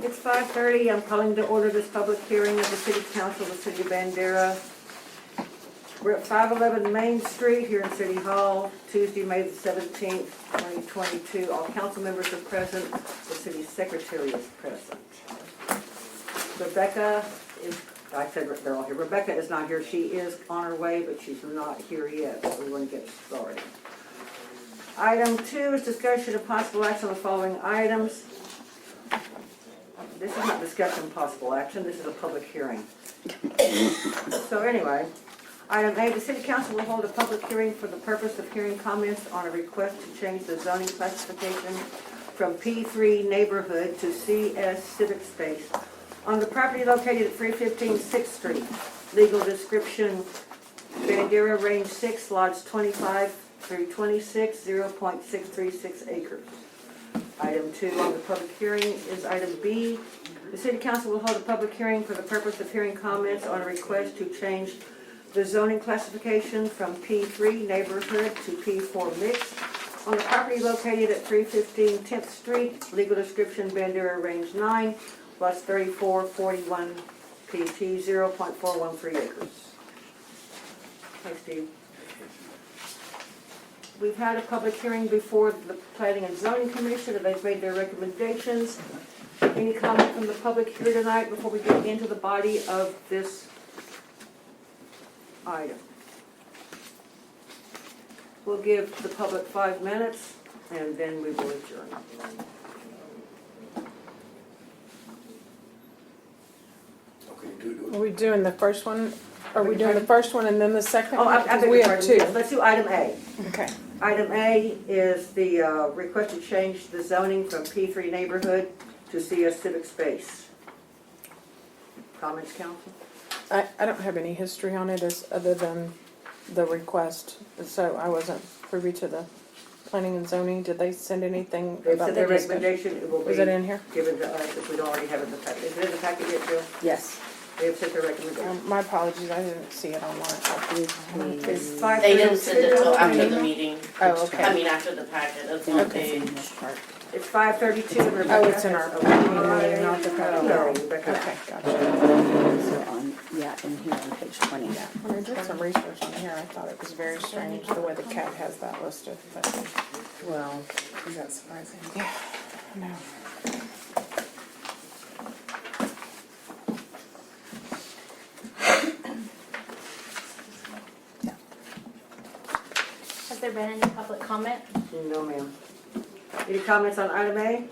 It's 5:30. I'm calling to order this public hearing of the City Council of the City of Bandera. We're at 511 Main Street here in City Hall, Tuesday, May the 17th, 2022. All council members are present. The city secretary is present. Rebecca is, I said they're all here. Rebecca is not here. She is on her way, but she's not here yet, so we're going to get started. Item 2 is discussion of possible action on the following items. This is not discussion of possible action, this is a public hearing. So anyway, item A, the City Council will hold a public hearing for the purpose of hearing comments on a request to change the zoning classification from P3 neighborhood to CS civic space on the property located at 315 6th Street. Legal description, Bandera Range 6, lots 25 through 26, 0.636 acres. Item 2 on the public hearing is item B. The City Council will hold a public hearing for the purpose of hearing comments on a request to change the zoning classification from P3 neighborhood to P4 mixed on the property located at 315 10th Street. Legal description, Bandera Range 9, lots 34, 41 PT, 0.413 acres. Hi, Steve. We've had a public hearing before the Planning and Zoning Commission, and they've made their recommendations. Any comment from the public here tonight before we get into the body of this item? We'll give the public 5 minutes, and then we will adjourn. Are we doing the first one? Are we doing the first one and then the second? Oh, one? I We have two. Let's do item A. Okay. Item A is the request to change the zoning from P3 neighborhood to CS civic space. Comments, council? I don't have any history on it other than the request, so I wasn't privy to the planning and zoning. Did they send anything They've about said the their discussion? recommendation, it will be Is it in here? given to us if we don't already have it in the packet. Is it in the packet yet, Jill? Yes. They've said their recommendation. My apologies, I didn't see it online. It's They didn't send it till after the 5:32. meeting. Oh, okay. I mean, after the packet, it's on Okay. page. It's 5:32 and Rebecca. Oh, it's in our has- meeting, not the packet. No, Rebecca. Okay, gotcha. So on, yeah, in here on page 20. Yeah, when I did some research on here, I thought it was very strange the way the CAD has that listed, but, Well, is that surprising? yeah, no. Has there been any public comment? No, ma'am. Any comments on item A?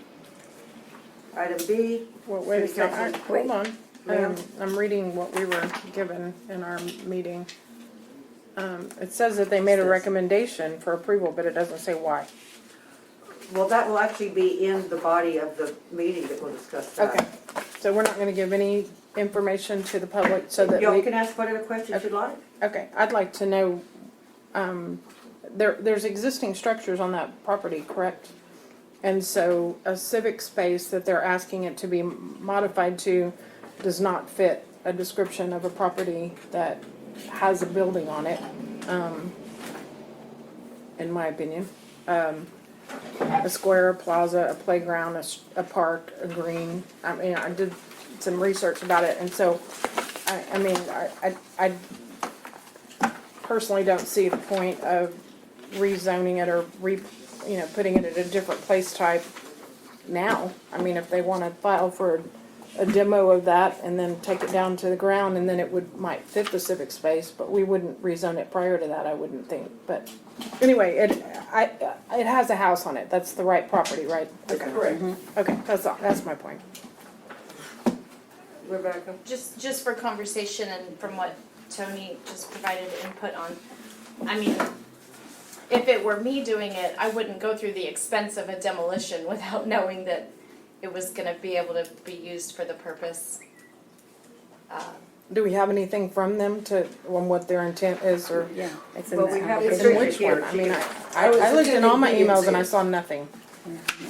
Item B? Well, wait a City second, Council. hold on. Ma'am? I'm reading what we were given in our meeting. It says that they made a recommendation for approval, but it doesn't say why. Well, that will actually be in the body of the meeting that we'll discuss that. Okay, so we're not gonna give any information to the public so that Y'all we, can ask whatever questions you'd like. okay, I'd like to know, there's existing structures on that property, correct? And so a civic space that they're asking it to be modified to does not fit a description of a property that has a building on it, in my opinion. A square, a plaza, a playground, a park, a green. I mean, I did some research about it, and so, I personally don't see the point of rezoning it or putting it at a different place type now. I mean, if they want to file for a demo of that and then take it down to the ground, and then it might fit the civic space, but we wouldn't rezone it prior to that, I wouldn't think. But anyway, it has a house on it. That's the right property, right? Okay. Correct. Okay, that's my point. Rebecca? Just for conversation and from what Tony just provided input on, I mean, if it were me doing it, I wouldn't go through the expense of a demolition without knowing that it was gonna be able to be used for the purpose. Do we have anything from them on what their intent is, or? Yeah, it's in Well, the we have application. the In which here. one? I mean, I looked in all my emails and I saw nothing.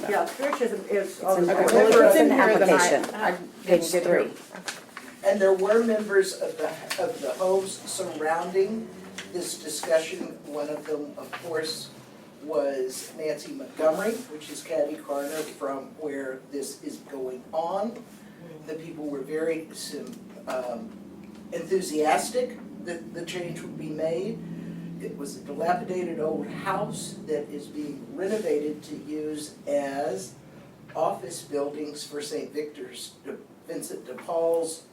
Yeah, Trish is on the Okay, board. well, if it's in in the here, then application. I Page didn't get here. 3. And there were members of the homes surrounding this discussion. One of them, of course, was Nancy Montgomery, which is catty corner from where this is going on. The people were very enthusiastic that the change would be made. It was a dilapidated old house that is being renovated to use as office buildings for St. Vincent de Paul's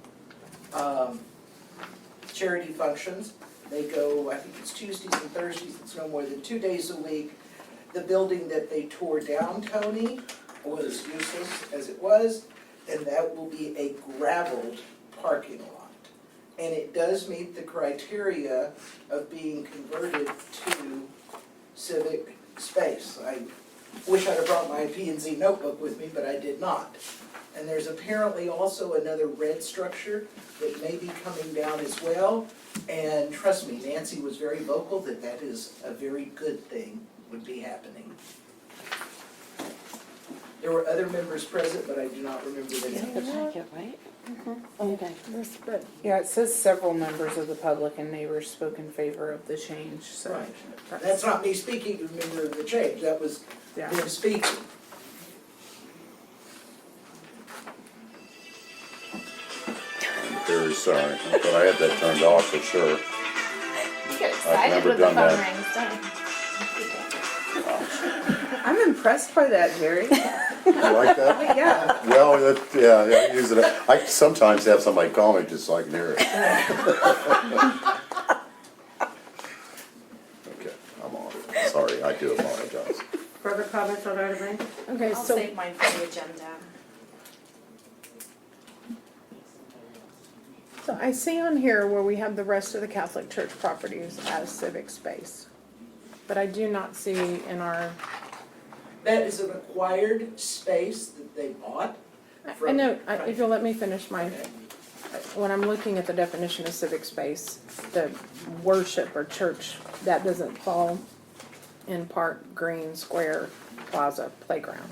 charity functions. They go, I think it's Tuesdays and Thursdays, it's no more than 2 days a week. The building that they tore down, Tony, was useless as it was, and that will be a gravelled parking lot. And it does meet the criteria of being converted to civic space. I wish I'd have brought my P&Z notebook with me, but I did not. And there's apparently also another red structure that may be coming down as well. And trust me, Nancy was very vocal that that is a very good thing would be happening. There were other members present, but I do not remember the Is names. it the packet, right? Okay. That's good. Yeah, it says several members of the public and neighbors spoke in favor of the change, so. Right. That's not me speaking to member of the change, that was Yeah. them speaking. I'm very sorry, but I had that turned off for sure. You get I've excited never when the done phone that. rings, don't you? I'm impressed by that, Jerry. You like that? Yeah. Well, yeah, I use it. I sometimes have somebody call me just so I can hear it. Okay, I'm off. Sorry, I do apologize. Further comments on item A? Okay, I'll so save mine for the agenda. So I see on here where we have the rest of the Catholic Church properties as civic space. But I do not see in our, That is an acquired space that they bought. I know, if you'll let me finish my, when I'm looking at the definition of civic space, the worship or church, that doesn't fall in park, green, square, plaza, playground.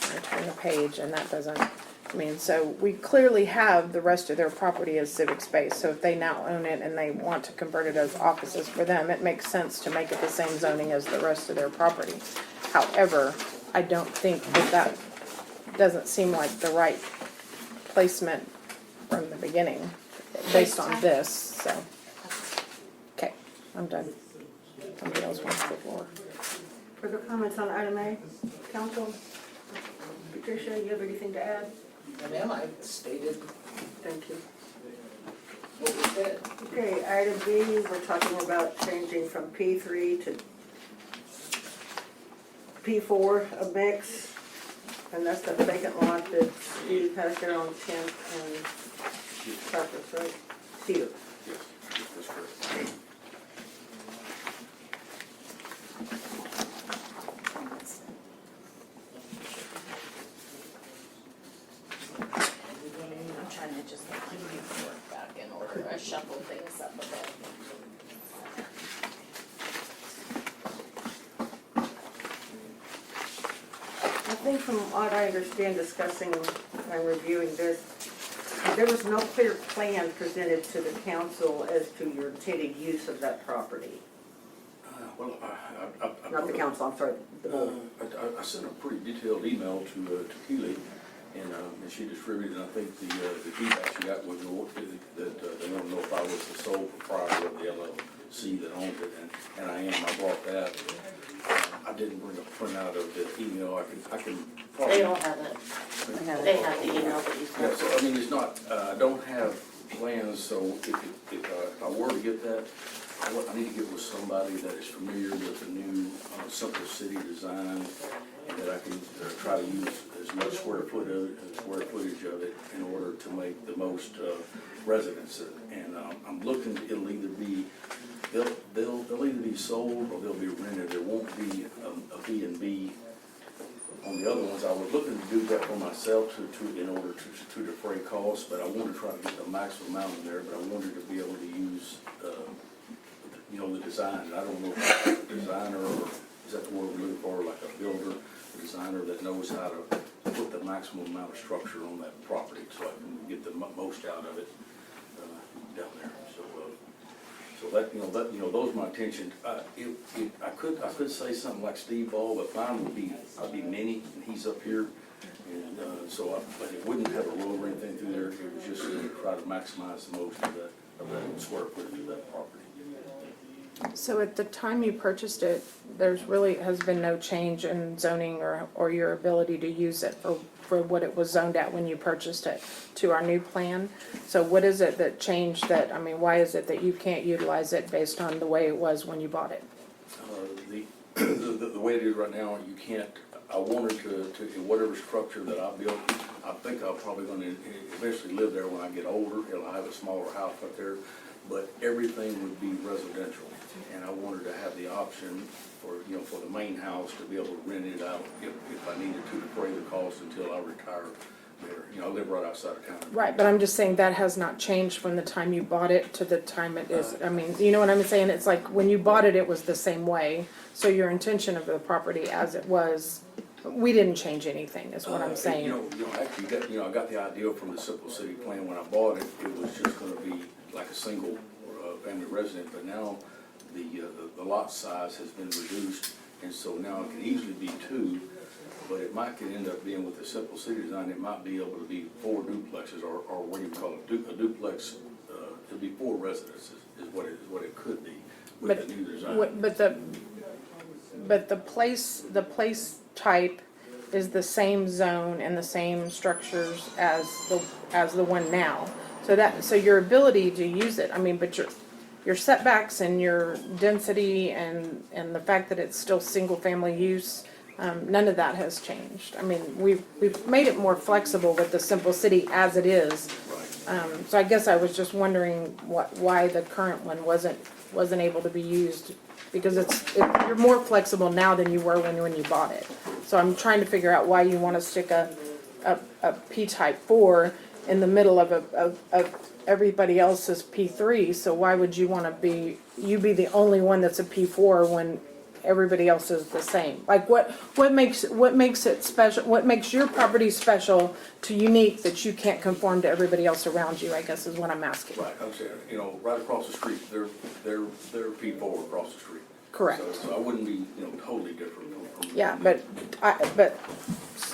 I turn the page and that doesn't, I mean, so we clearly have the rest of their property as civic space, so if they now own it and they want to convert it as offices for them, it makes sense to make it the same zoning as the rest of their property. However, I don't think that doesn't seem like the right placement from the beginning, based on this, so. Okay, I'm done. Somebody else wants the floor. Further comments on item A? Council? Patricia, you have anything to add? Ma'am, I stated Thank you. what was said. Okay, item B, we're talking about changing from P3 to P4, a mix. And that's the vacant lot that Steve has there on 10th and Cypress, right? Cedar. Yes, that's correct. I'm trying to just get my paperwork back in order. I shuffled things up a bit. I think from what I understand discussing and reviewing this, there was no clear plan presented to the council as to your intended use of that property. Well, Not the council, I'm sorry, the board. I sent a pretty detailed email to Keely, and she distributed, and I think the feedback she got was that they want to know if I was the sole proprietor of the LLC that owned it, and I am. I brought that. I didn't bring a printout of the email. I can probably. They don't have it. They have the email that you Yeah, sent. so I mean, it's not, I don't have plans, so if I were to get that, I need to get with somebody that is familiar with the new simple city design, and that I can try to use as much square footage of it in order to make the most residents. And I'm looking, it'll either be, they'll either be sold or they'll be rented. There won't be a B&B on the other ones. I was looking to do that for myself in order to defray costs, but I want to try to get the maximum amount in there, but I wanted to be able to use, the design. I don't know if I'm a designer, or is that the word we're looking for, like a builder, a designer that knows how to put the maximum amount of structure on that property so I can get the most out of it down there. So those are my intentions. I could say something like Steve Ball, but mine would be, I'd be mini, and he's up here. And, but it wouldn't have a road or anything through there, it was just to try to maximize the most of that square footage of that property. So at the time you purchased it, there's really has been no change in zoning or your ability to use it for what it was zoned at when you purchased it to our new plan. So what is it that changed that, I mean, why is it that you can't utilize it based on the way it was when you bought it? The way it is right now, you can't, I wanted to, whatever structure that I built, I think I'm probably gonna eventually live there when I get older. I'll have a smaller house up there, but everything would be residential. And I wanted to have the option for, for the main house to be able to rent it out if I needed to defray the cost until I retire there. I live right outside of town. Right, but I'm just saying that has not changed from the time you bought it to the time it is, I mean, you know what I'm saying? It's like when you bought it, it was the same way. So your intention of the property as it was, we didn't change anything, is what I'm saying. Actually, I got the idea from the Simple City plan when I bought it. It was just gonna be like a single family resident, but now the lot size has been reduced, and so now it can easily be two, but it could end up being with the Simple City design, it might be able to be 4 duplexes, or what do you call it, a duplex, it'd be 4 residences, is what it could be with the new design. But the place type is the same zone and the same structures as the one now. So your ability to use it, I mean, but your setbacks and your density and the fact that it's still single family use, none of that has changed. I mean, we've made it more flexible with the Simple City as it is. So I guess I was just wondering why the current one wasn't able to be used, because you're more flexible now than you were when you bought it. So I'm trying to figure out why you want to stick a P-type 4 in the middle of everybody else's P3. So why would you want to be the only one that's a P4 when everybody else is the same? Like what makes it special? What makes your property special to unique that you can't conform to everybody else around you, I guess is what I'm asking. Right, I'm saying, right across the street, they're people across the street. Correct. So I wouldn't be, totally different from. Yeah, but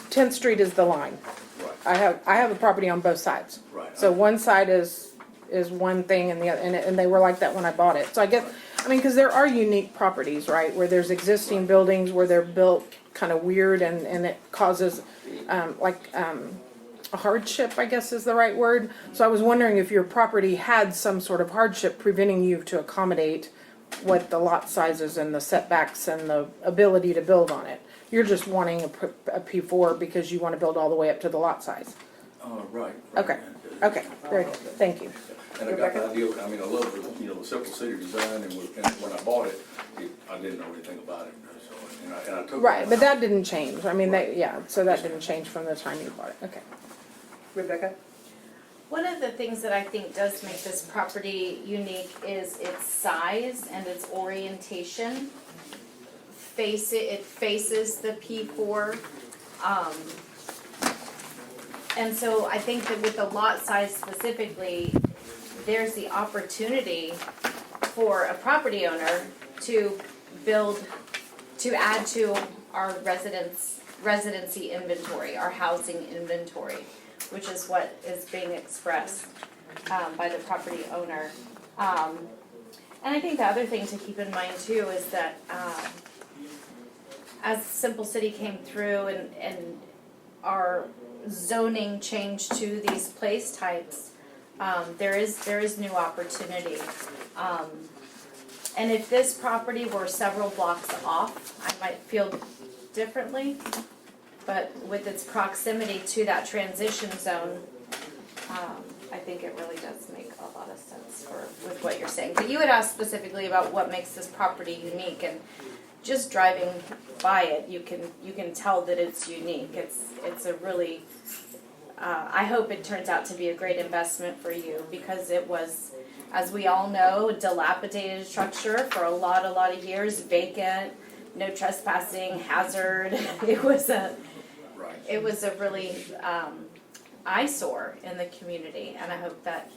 10th Street is the line. Right. I have a property on both sides. Right. So one side is one thing and the other, and they were like that when I bought it. So I guess, I mean, because there are unique properties, right, where there's existing buildings where they're built kind of weird and it causes a hardship, I guess is the right word. So I was wondering if your property had some sort of hardship preventing you to accommodate what the lot sizes and the setbacks and the ability to build on it. You're just wanting a P4 because you want to build all the way up to the lot size. Right. Okay, very good, thank you. And I got the idea, I mean, I love the Simple City design, and when I bought it, I didn't know anything about it, so, and I took. Right, but that didn't change, I mean, so that didn't change from the time you bought it, okay. Rebecca? One of the things that I think does make this property unique is its size and its orientation. It faces the P4. And so I think that with the lot size specifically, there's the opportunity for a property owner to add to our residency inventory, our housing inventory, which is what is being expressed by the property owner. And I think the other thing to keep in mind too is that as Simple City came through and our zoning changed to these place types, there is new opportunity. And if this property were several blocks off, I might feel differently. But with its proximity to that transition zone, I think it really does make a lot of sense with what you're saying. But you had asked specifically about what makes this property unique, and just driving by it, you can tell that it's unique. It's a really, I hope it turns out to be a great investment for you, because it was, as we all know, a dilapidated structure for a lot of years, vacant, no trespassing, hazard. It was a really eyesore in the community, and I hope that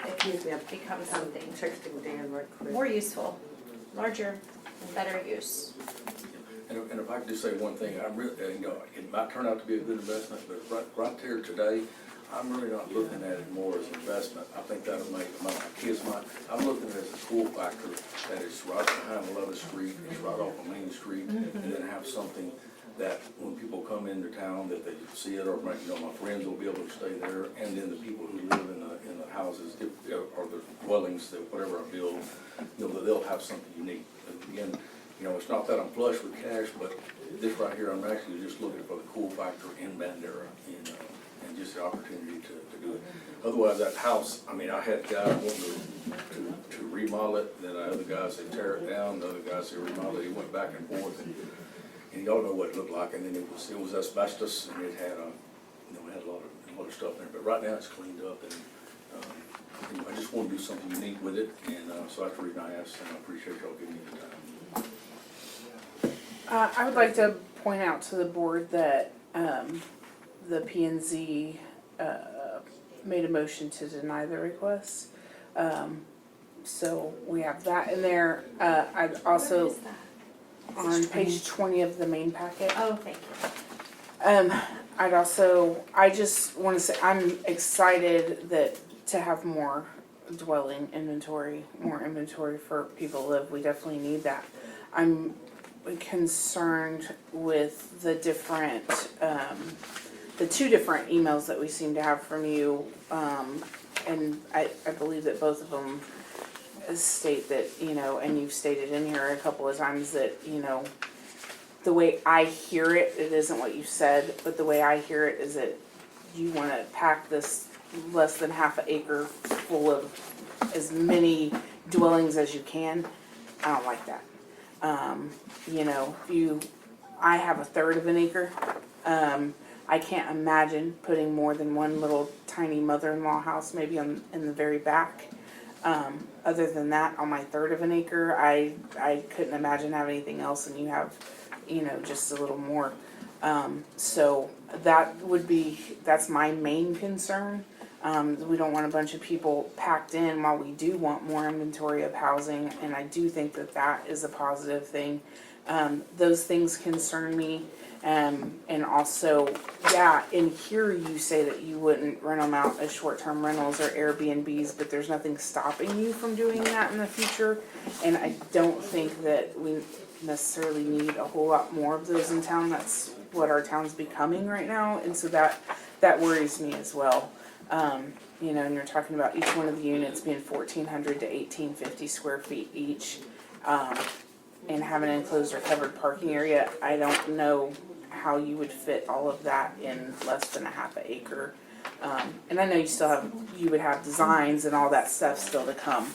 it becomes something Texting Dan right quick. more useful, larger and better use. And if I could just say one thing, I'm really, it might turn out to be a good investment, but right there today, I'm really not looking at it more as investment. I think that'll make my kids I'm looking at it as a cool factor that it's right behind 11th Street, it's right off of Main Street, and then have something that when people come into town, that they see it, or my friends will be able to stay there, and then the people who live in the houses, or the dwellings, that whatever I build, that they'll have something unique. Again, it's not that I'm flush with cash, but this right here, I'm actually just looking for the cool factor in Bandera, and just the opportunity to do it. Otherwise, that house, I had guys wanting to remodel it, then other guys said tear it down, the other guys said remodel it. He went back and forth, and y'all know what it looked like. And then it was asbestos, and it had had a lot of stuff in it. But right now, it's cleaned up, and I just want to do something unique with it, and so that's the reason I asked, and I appreciate y'all giving me the time. I would like to point out to the board that the P&Z made a motion to deny the request. So we have that in there. I'd also, Where is that? on page 20 of the main packet. Oh, thank you. I just want to say, I'm excited to have more dwelling inventory, more inventory for people to live. We definitely need that. I'm concerned with the different, the two different emails that we seem to have from you. And I believe that both of them state that, and you've stated in here a couple of times that, the way I hear it, it isn't what you said, but the way I hear it is that you want to pack this less than half an acre full of as many dwellings as you can. I don't like that. I have a third of an acre. I can't imagine putting more than one little tiny mother-in-law house, maybe in the very back. Other than that, on my third of an acre, I couldn't imagine having anything else, and you have, just a little more. So that's my main concern. We don't want a bunch of people packed in while we do want more inventory of housing, and I do think that is a positive thing. Those things concern me. And also, in here you say that you wouldn't rent them out as short-term rentals or Airbnbs, but there's nothing stopping you from doing that in the future. And I don't think that we necessarily need a whole lot more of those in town. That's what our town's becoming right now, and so that worries me as well. And you're talking about each one of the units being 1,400 to 1,850 square feet each, and having an enclosed or covered parking area. I don't know how you would fit all of that in less than a half an acre. And I know you would have designs and all that stuff still to come.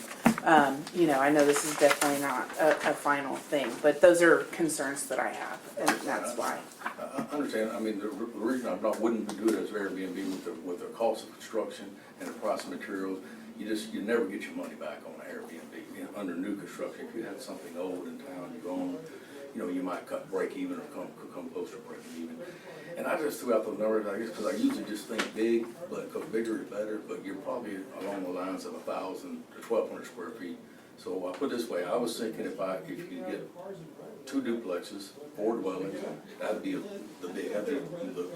I know this is definitely not a final thing, but those are concerns that I have, and that's why. I understand. The reason I wouldn't do it as Airbnb with the cost of construction and the price of materials, you never get your money back on an Airbnb. Under new construction, if you had something old in town, you own, you might break even or come close to breaking even. And I just threw out those numbers, I guess, because I usually just think big, because bigger is better, but you're probably along the lines of 1,000 to 1,200 square feet. So I put it this way, I was thinking if you get 2 duplexes, 4 dwellings, that'd be the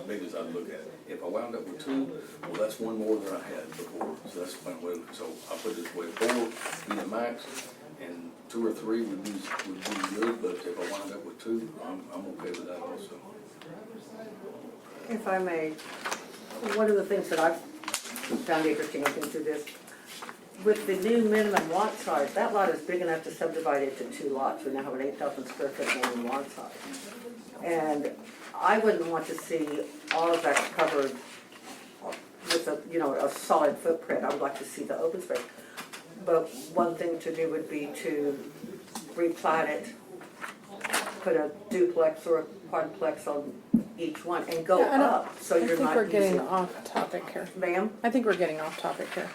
biggest I'd look at. If I wound up with 2, well, that's one more than I had before. So that's my way. So I put it this way, 4 be the max, and 2 or 3 would be good. But if I wound up with 2, I'm okay with that also. If I may, one of the things that I've found interesting looking through this, with the new minimum lot size, that lot is big enough to subdivide into 2 lots. We now have an 8,000 square foot minimum lot size. And I wouldn't want to see all of that covered with a solid footprint. I would like to see the open space. But one thing to do would be to replat it, put a duplex or a quadplex on each one and go up, so you're not I think we're getting using. off topic here. Ma'am? I think we're getting off topic here.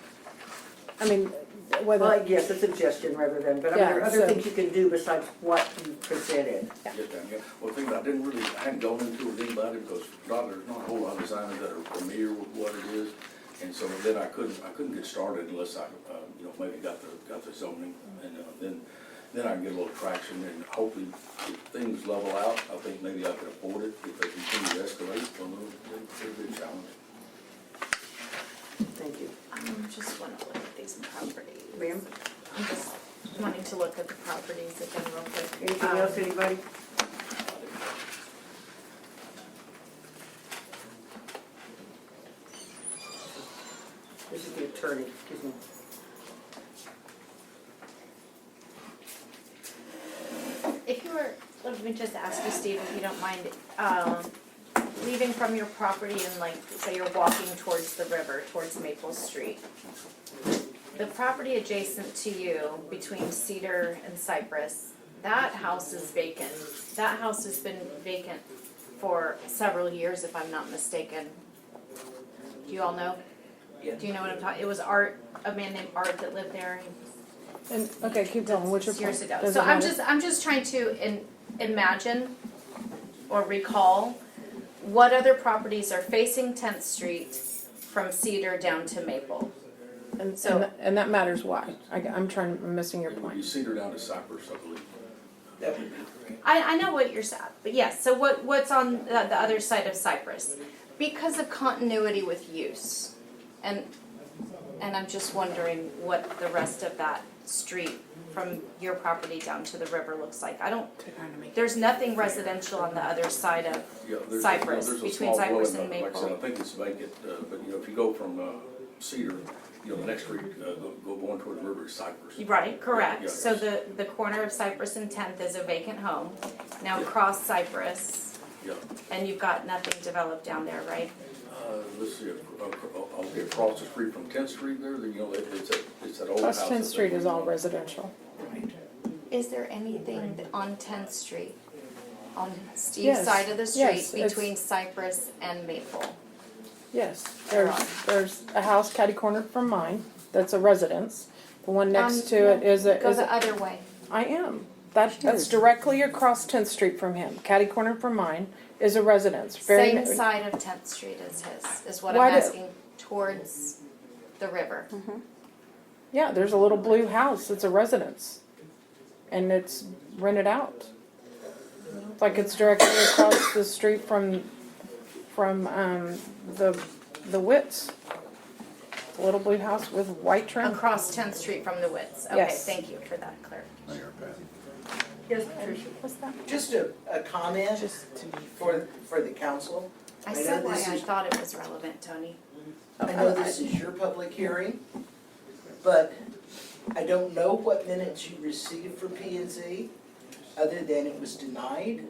Well, yes, a suggestion rather than, but there are other things you can do besides what you presented. Yes, ma'am. Yeah. Well, the thing I hadn't gone into it with anybody because there's not a whole lot of designers that are familiar with what it is. And so then I couldn't get started unless I, maybe got the zoning, and then I can get a little traction, and hopefully if things level out, I think maybe I could afford it. If they continue to escalate, it'll be a challenge. Thank you. Just wanna look at these properties. Ma'am, I'm just wanting to look at the properties again real quick. anything else, anybody? This is the attorney, excuse me. If you were, let me just ask you, Steve, if you don't mind, leaving from your property and like, say you're walking towards the river, towards Maple Street. The property adjacent to you, between Cedar and Cypress, that house is vacant. That house has been vacant for several years, if I'm not mistaken. Do you all know? Yeah. Do you know what I'm talking, it was Art, a man named Art that lived there. And, okay, keep going, what's your point? Years ago. Does So it I'm matter? just trying to imagine or recall what other properties are facing 10th Street from Cedar down to Maple. And that matters why? I'm missing your It would be point. Cedar down to Cypress, I believe. That would be great. I know what you're saying, but yes, so what's on the other side of Cypress? Because of continuity with use. And I'm just wondering what the rest of that street from your property down to the river looks like. There's nothing residential on the other side of Yeah, there's Cypress, a between small Cypress dwelling, and like I said, I Maple. think it's vacant, but if you go from Cedar, the next street, going toward the river is Cypress. Right, correct. Yeah, So yes. the corner of Cypress and 10th is a vacant home. Now cross Cypress, Yeah, and you've got nothing developed down there, right? let's see, I'll get across the street from 10th Street there, it's that old house. Plus 10th Street is all residential. Is there anything on 10th Street, on Steve's Yes, side of the street, yes, it's- between Cypress and Maple? Yes, there's a house catty cornered from mine, that's a residence. The one next to it is Go a, the other way. I am. That's directly across 10th Street from him. Catty cornered from mine is a residence. Same side of 10th Street as his, is what Why I'm do- asking, towards the river. Yeah, there's a little blue house, it's a residence. And it's rented out. Like it's directly across the street from the Wits. It's a little blue house with white trim. Across 10th Street from the Wits. Okay, Yes. thank you for that clarification. Mayor Pat. Yes, Patricia. What's that? Just a comment for the council. I know said why this I is- thought it was relevant, Tony. I know this is your public hearing, but I don't know what minutes you received from P and Z, other than it was denied,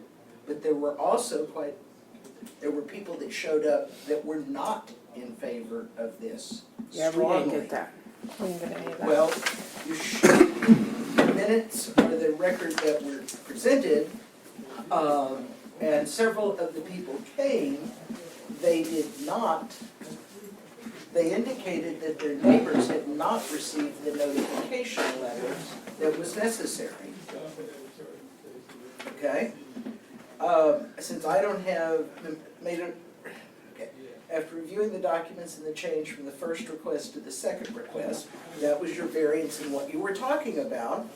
but there were also there were people that showed up that were not in favor of this Yeah, we strongly. didn't get that. We didn't get any of that. Well, you should, the minutes or the record that were presented, and several of the people came, they did not, they indicated that their neighbors had not received the notification letters that was necessary. Okay? Since I don't have, okay, after reviewing the documents and the change from the first request to the second request, that was your variance in what you were talking about.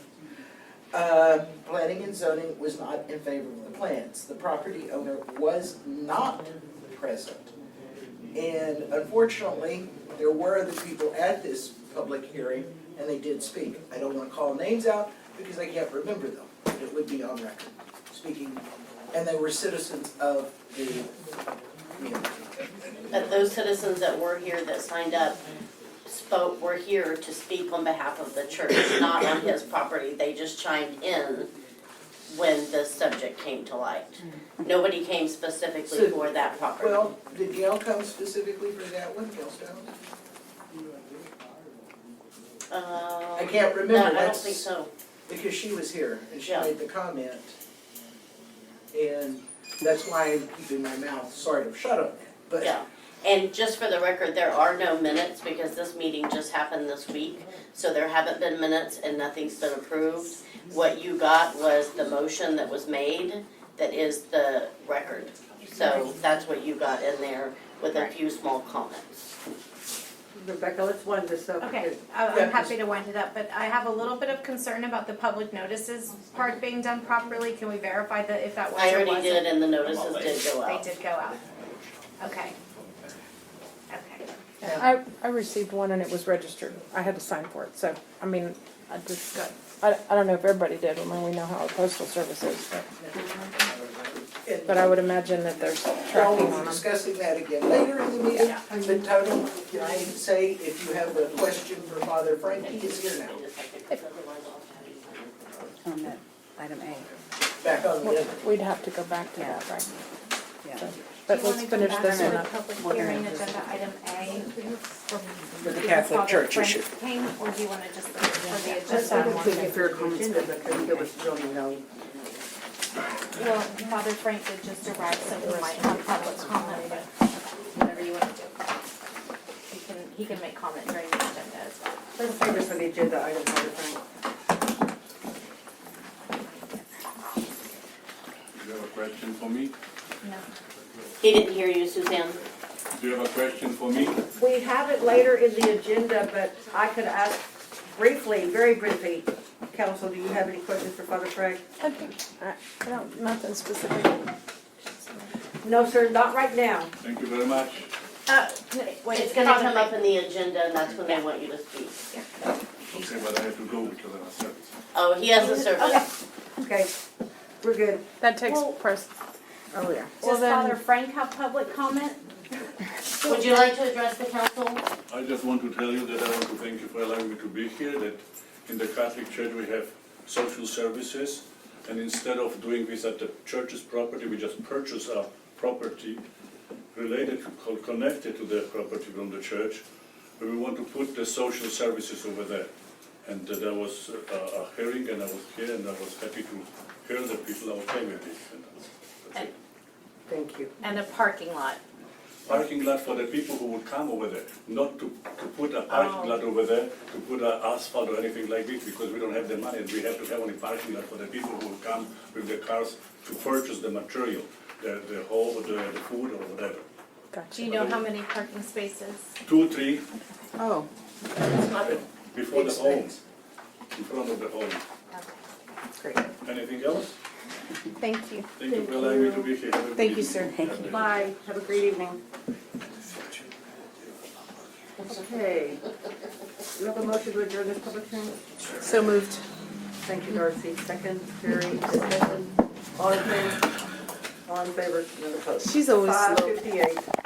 Planning and zoning was not in favor of the plans. The property owner was not present. And unfortunately, there were other people at this public hearing, and they did speak. I don't want to call names out because I can't remember them, but it would be on record, speaking, and they were citizens of the community. But those citizens that were here that signed up were here to speak on behalf of the church, not on his property. They just chimed in when the subject came to light. Nobody came specifically for that property. Well, did Gail come specifically for that one, Gail Stone? I can't remember, I don't that's think so. because she was here and she Yeah. made the comment. And that's why I'm keeping my mouth sort of shut on that, but. Yeah, and just for the record, there are no minutes because this meeting just happened this week. So there haven't been minutes and nothing's been approved. What you got was the motion that was made that is the record. So that's what you got in there with a few small comments. Rebecca, let's wind this up. Okay, I'm happy to wind it up, but I have a little bit of concern about the public notices part being done properly. Can we verify that if that was I or already wasn't? did, and the notices did go They out. did go out. Okay. Okay. I received one and it was registered. I had to sign for it, so, I mean, I just, Good. I don't know if everybody did, I mean, we know how our postal service is, And but I would imagine that there's Y'all tracking will on be them. discussing that again later in the meeting. But Tony, can I say, if you have a question for Father Frank, he is here now. On that item A, Back on the agenda. We'd have to go back to that, right? yeah. So, But let's finish this one Do you up. want to go back to the public hearing agenda item A? For the Catholic Church issue. Came, or do you want to just, for the Let's agenda? go to fair comments, but couldn't give us zoning no. Well, Father Frank did just arrive, so we might have public comment, but whatever you want to do. He can make comment during the agenda as well. Let's save this for the agenda item, Father Frank. Do you have a question for me? No. He didn't hear you, Suzanne. Do you have a question for me? We have it later in the agenda, but I could ask briefly, very briefly, council, do you have any questions for Father Frank? I don't, nothing specific. No, sir, not right now. Thank you very much. Wait, It's gonna come up in the agenda, and that's when they want you to speak. Okay, but I have to go because I have service. Oh, he has a service. Okay, we're good. That takes Well- press, oh yeah. Does then- Father Frank have public comment? Would you like to address the council? I just want to tell you that I want to thank you for allowing me to be here, that in the Catholic Church we have social services, and instead of doing this at the church's property, we just purchase a property related, connected to the property from the church. We want to put the social services over there. And there was a hearing, and I was here, and I was happy to hear the people are okay with it. And that's it. Thank you. And a parking lot. Parking lot for the people who would come over there, not to put a parking lot over there, to put a asphalt or anything like this, because we don't have the money, and we have to have only parking lot for the people who will come with their cars to purchase the material, the whole, the food or whatever. Do you know how many parking spaces? 2, 3, Oh, before the home, Expense. in front of the home. great. Anything else? Thank you. Thank you for allowing me to be here. Have a good Thank you, evening. sir. Thank you. Bye, have a great evening. Okay. You have a motion to adjourn this public hearing? So moved. Thank you, Darcy. Second, Terry, discussion. All in favor? All in favor, none opposed. She's always slow. 5:58.